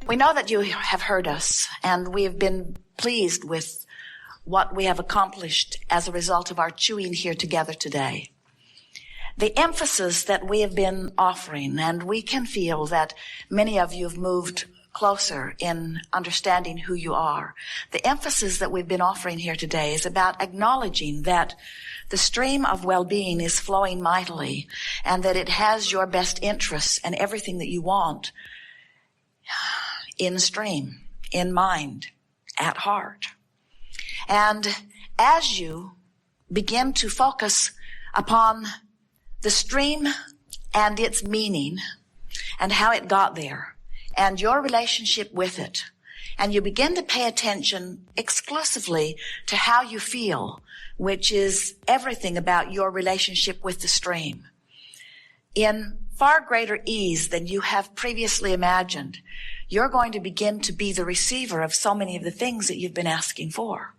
We know that you have heard us, and we have been pleased with what we have accomplished as a result of our chewing here together today. The emphasis that we have been offering, and we can feel that many of you have moved closer in understanding who you are. The emphasis that we've been offering here today is about acknowledging that the stream of well-being is flowing mightily, and that it has your best interests and everything that you want in stream, in mind, at heart. And as you begin to focus upon the stream and its meaning and how it got there and your relationship with it, and you begin to pay attention exclusively to how you feel, which is everything about your relationship with the stream, in far greater ease than you have previously imagined, you're going to begin to be the receiver of so many of the things that you've been asking for.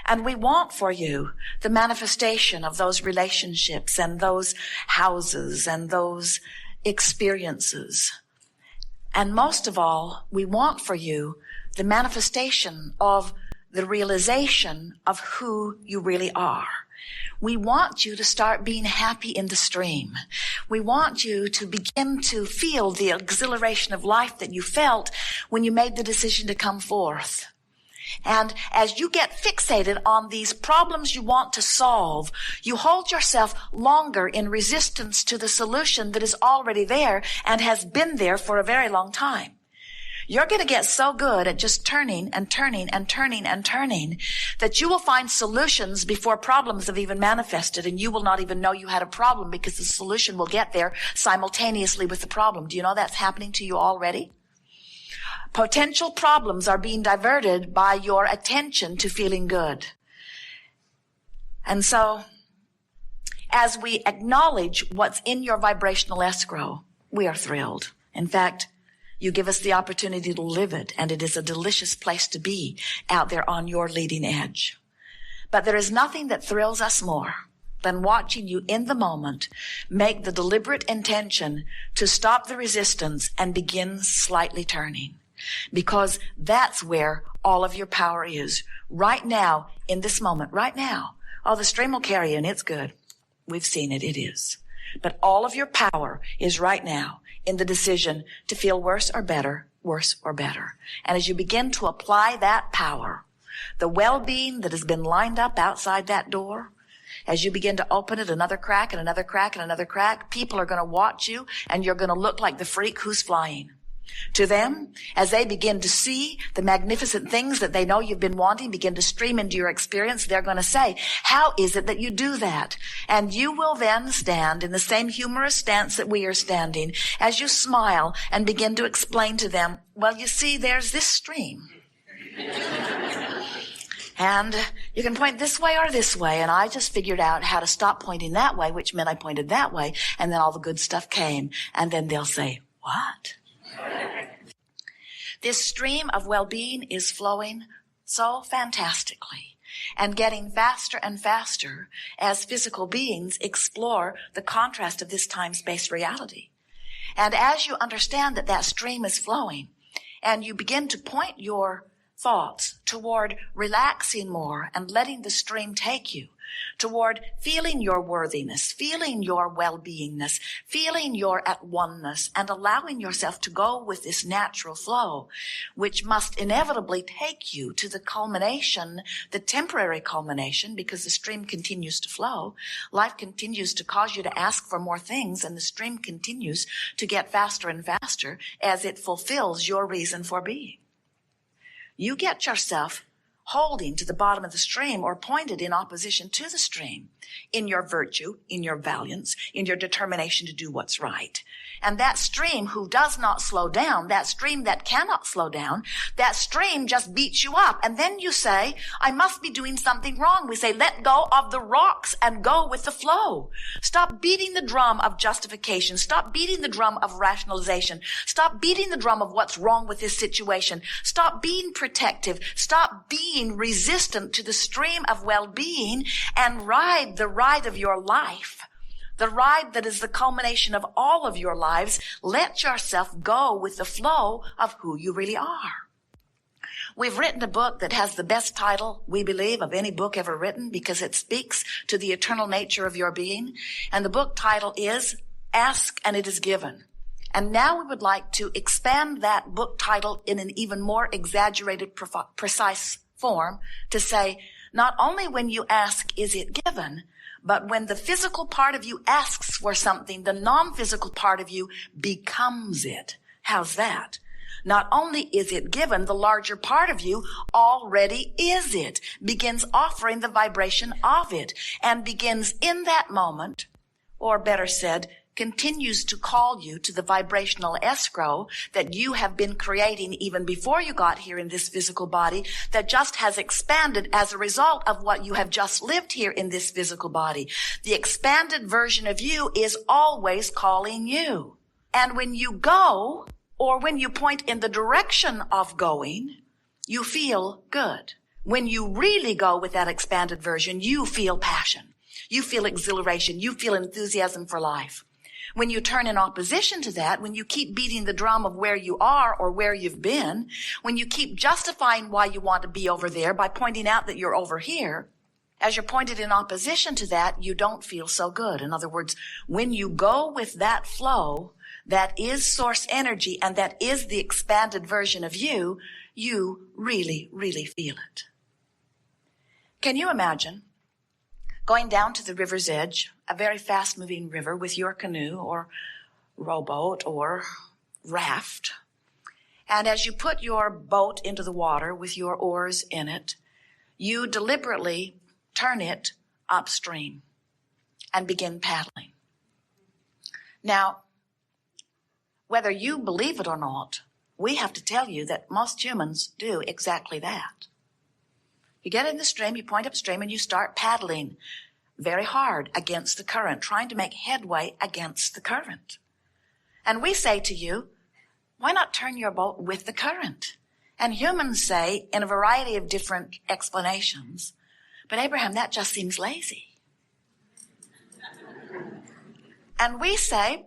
And we want for you the manifestation of those relationships and those houses and those experiences. And most of all, we want for you the manifestation of the realization of who you really are. We want you to start being happy in the stream. We want you to begin to feel the exhilaration of life that you felt when you made the decision to come forth. And as you get fixated on these problems you want to solve, you hold yourself longer in resistance to the solution that is already there and has been there for a very long time. You're going to get so good at just turning and turning and turning and turning that you will find solutions before problems have even manifested, and you will not even know you had a problem because the solution will get there simultaneously with the problem. Do you know that's happening to you already? Potential problems are being diverted by your attention to feeling good. And so, as we acknowledge what's in your vibrational escrow, we are thrilled. In fact, you give us the opportunity to live it, and it is a delicious place to be out there on your leading edge. But there is nothing that thrills us more than watching you in the moment make the deliberate intention to stop the resistance and begin slightly turning. Because that's where all of your power is. Right now, in this moment, right now. Oh, the stream will carry you, and it's good. We've seen it, it is. But all of your power is right now in the decision to feel worse or better, worse or better. And as you begin to apply that power, the well-being that has been lined up outside that door, as you begin to open it another crack and another crack and another crack, people are going to watch you, and you're going to look like the freak who's flying. To them, as they begin to see the magnificent things that they know you've been wanting begin to stream into your experience, they're going to say, how is it that you do that? And you will then stand in the same humorous stance that we are standing as you smile and begin to explain to them, well, you see, there's this stream. And you can point this way or this way, and I just figured out how to stop pointing that way, which meant I pointed that way, and then all the good stuff came. And then they'll say, what? This stream of well-being is flowing so fantastically and getting faster and faster as physical beings explore the contrast of this time-space reality. And as you understand that that stream is flowing and you begin to point your thoughts toward relaxing more and letting the stream take you, toward feeling your worthiness, feeling your well-beingness, feeling your at oneness, and allowing yourself to go with this natural flow, which must inevitably take you to the culmination, the temporary culmination, because the stream continues to flow. Life continues to cause you to ask for more things, and the stream continues to get faster and faster as it fulfills your reason for being. You get yourself holding to the bottom of the stream or pointed in opposition to the stream in your virtue, in your valiance, in your determination to do what's right. And that stream who does not slow down, that stream that cannot slow down, that stream just beats you up. And then you say, I must be doing something wrong. We say, let go of the rocks and go with the flow. Stop beating the drum of justification. Stop beating the drum of rationalization. Stop beating the drum of what's wrong with this situation. Stop being protective. Stop being resistant to the stream of well-being and ride the ride of your life the ride that is the culmination of all of your lives. Let yourself go with the flow of who you really are. We've written a book that has the best title, we believe, of any book ever written because it speaks to the eternal nature of your being. And the book title is Ask and It Is Given. And now we would like to expand that book title in an even more exaggerated, precise form to say, not only when you ask is it given, but when the physical part of you asks for something, the non-physical part of you becomes it. How's that? Not only is it given, the larger part of you already is it, begins offering the vibration of it, and begins in that moment, or better said, continues to call you to the vibrational escrow that you have been creating even before you got here in this physical body, that just has expanded as a result of what you have just lived here in this physical body. The expanded version of you is always calling you. And when you go, or when you point in the direction of going, you feel good. When you really go with that expanded version, you feel passion. You feel exhilaration. You feel enthusiasm for life. When you turn in opposition to that, when you keep beating the drum of where you are or where you've been, when you keep justifying why you want to be over there by pointing out that you're over here, as you're pointed in opposition to that, you don't feel so good. In other words, when you go with that flow, that is source energy, and that is the expanded version of you, you really, really feel it. Can you imagine going down to the river's edge, a very fast-moving river, with your canoe or rowboat or raft, and as you put your boat into the water with your oars in it, you deliberately turn it upstream and begin paddling. Now, whether you believe it or not, we have to tell you that most humans do exactly that. You get in the stream, you point upstream, and you start paddling very hard against the current, trying to make headway against the current. And we say to you, why not turn your boat with the current? And humans say, in a variety of different explanations, but Abraham, that just seems lazy. And we say,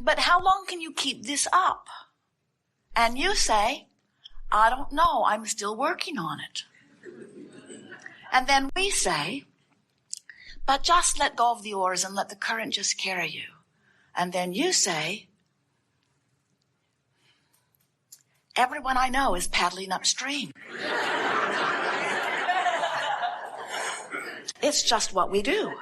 but how long can you keep this up? And you say, I don't know, I'm still working on it. And then we say, but just let go of the oars and let the current just carry you. And then you say, everyone I know is paddling upstream. It's just what we do.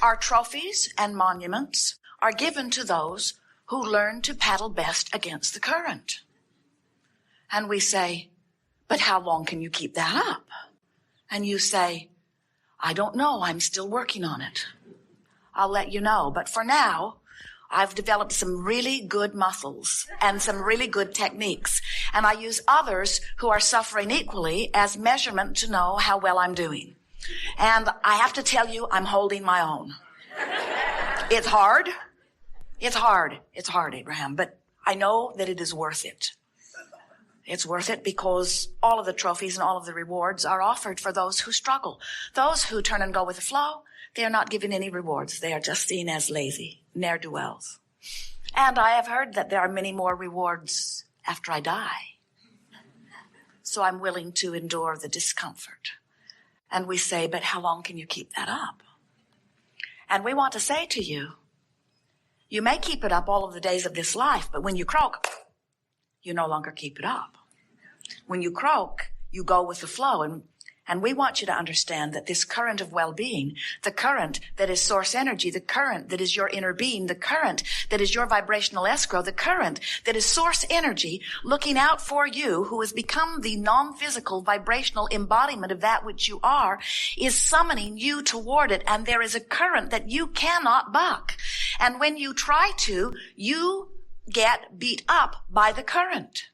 Our trophies and monuments are given to those who learn to paddle best against the current. And we say, but how long can you keep that up? And you say, I don't know, I'm still working on it. I'll let you know. But for now, I've developed some really good muscles and some really good techniques. And I use others who are suffering equally as measurement to know how well I'm doing. And I have to tell you, I'm holding my own. It's hard. It's hard. It's hard, Abraham, but I know that it is worth it. It's worth it because all of the trophies and all of the rewards are offered for those who struggle. Those who turn and go with the flow, they are not given any rewards. They are just seen as lazy, ne'er-do-wells. And I have heard that there are many more rewards after I die. So I'm willing to endure the discomfort. And we say, but how long can you keep that up? And we want to say to you, you may keep it up all of the days of this life, but when you croak, you no longer keep it up. When you croak, you go with the flow. And we want you to understand that this current of well-being, the current that is source energy, the current that is your inner being, the current that is your vibrational escrow, the current that is source energy looking out for you, who has become the non-physical vibrational embodiment of that which you are, is summoning you toward it. And there is a current that you cannot buck. And when you try to, you get beat up by the current.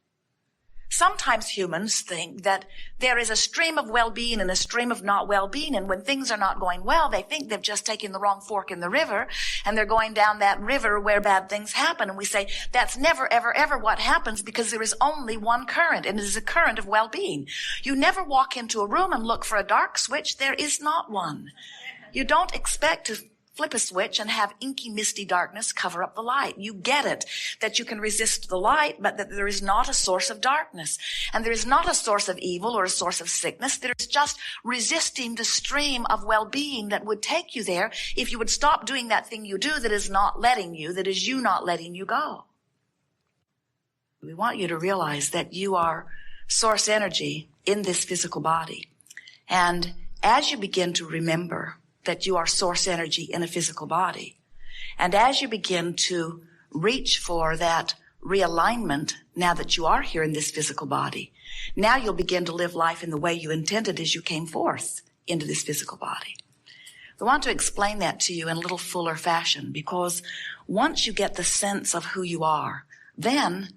Sometimes humans think that there is a stream of well-being and a stream of not well-being, and when things are not going well, they think they've just taken the wrong fork in the river, and they're going down that river where bad things happen. And we say, that's never, ever, ever what happens, because there is only one current, and it is a current of well-being. You never walk into a room and look for a dark switch. There is not one. You don't expect to flip a switch and have inky, misty darkness cover up the light. You get it, that you can resist the light, but that there is not a source of darkness. And there is not a source of evil or a source of sickness. There is just resisting the stream of well-being that would take you there if you would stop doing that thing you do that is not letting you, that is you not letting you go. We want you to realize that you are source energy in this physical body. And as you begin to remember that you are source energy in a physical body, and as you begin to reach for that realignment now that you are here in this physical body, now you'll begin to live life in the way you intended as you came forth into this physical body. I want to explain that to you in a little fuller fashion, because once you get the sense of who you are, then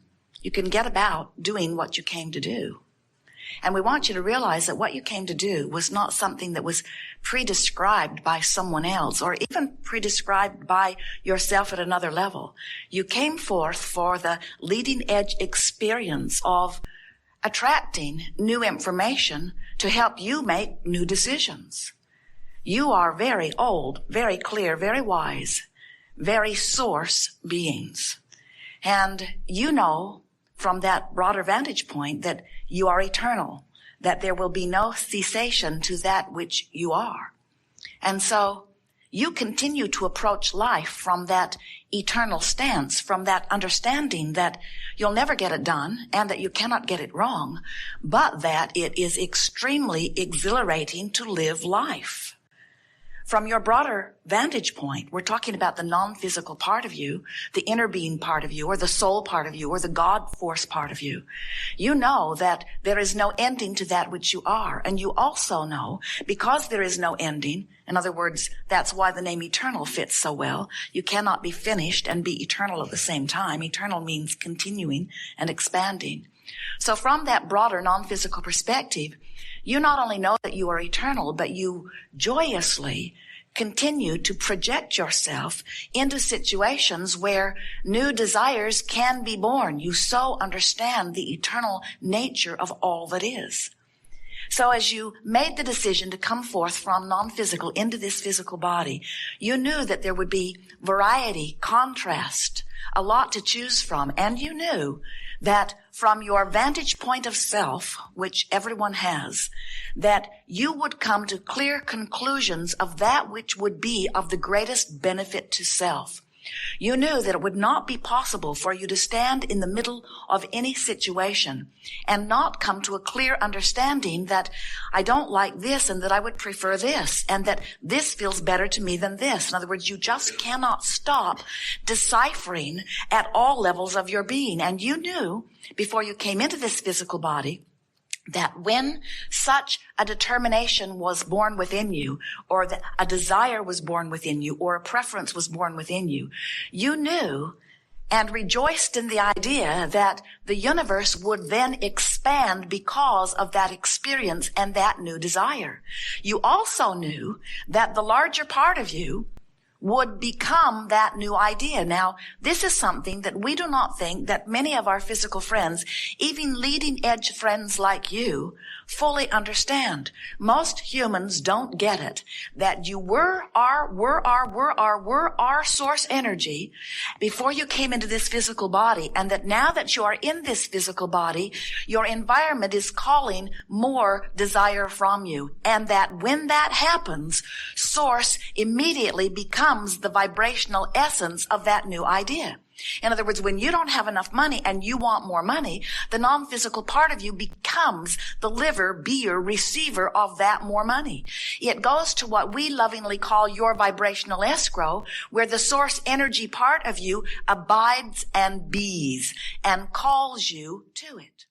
you can get about doing what you came to do. And we want you to realize that what you came to do was not something that was pre-described by someone else or even pre-described by yourself at another level. You came forth for the leading edge experience of attracting new information to help you make new decisions. You are very old, very clear, very wise, very source beings. And you know from that broader vantage point that you are eternal, that there will be no cessation to that which you are. And so you continue to approach life from that eternal stance, from that understanding that you'll never get it done and that you cannot get it wrong, but that it is extremely exhilarating to live life. From your broader vantage point, we're talking about the non-physical part of you, the inner being part of you, or the soul part of you, or the God force part of you. You know that there is no ending to that which you are. And you also know, because there is no ending, in other words, that's why the name eternal fits so well. You cannot be finished and be eternal at the same time. Eternal means continuing and expanding. So from that broader non-physical perspective, you not only know that you are eternal, but you joyously continue to project yourself into situations where new desires can be born. You so understand the eternal nature of all that is. So as you made the decision to come forth from non-physical into this physical body, you knew that there would be variety, contrast, a lot to choose from, and you knew that from your vantage point of self, which everyone has, that you would come to clear conclusions of that which would be of the greatest benefit to self. You knew that it would not be possible for you to stand in the middle of any situation and not come to a clear understanding that I don't like this and that I would prefer this and that this feels better to me than this. In other words, you just cannot stop deciphering at all levels of your being. And you knew before you came into this physical body that when such a determination was born within you, or that a desire was born within you, or a preference was born within you, you knew and rejoiced in the idea that the universe would then expand because of that experience and that new desire. You also knew that the larger part of you would become that new idea. Now, this is something that we do not think that many of our physical friends, even leading edge friends like you, fully understand. Most humans don't get it, that you were our source energy before you came into this physical body, and that now that you are in this physical body, your environment is calling more desire from you. And that when that happens, source immediately becomes the vibrational essence of that new idea. In other words, when you don't have enough money and you want more money, the non-physical part of you becomes the liver, beer, receiver of that more money. It goes to what we lovingly call your vibrational escrow, where the source energy part of you abides and bees and calls you to it.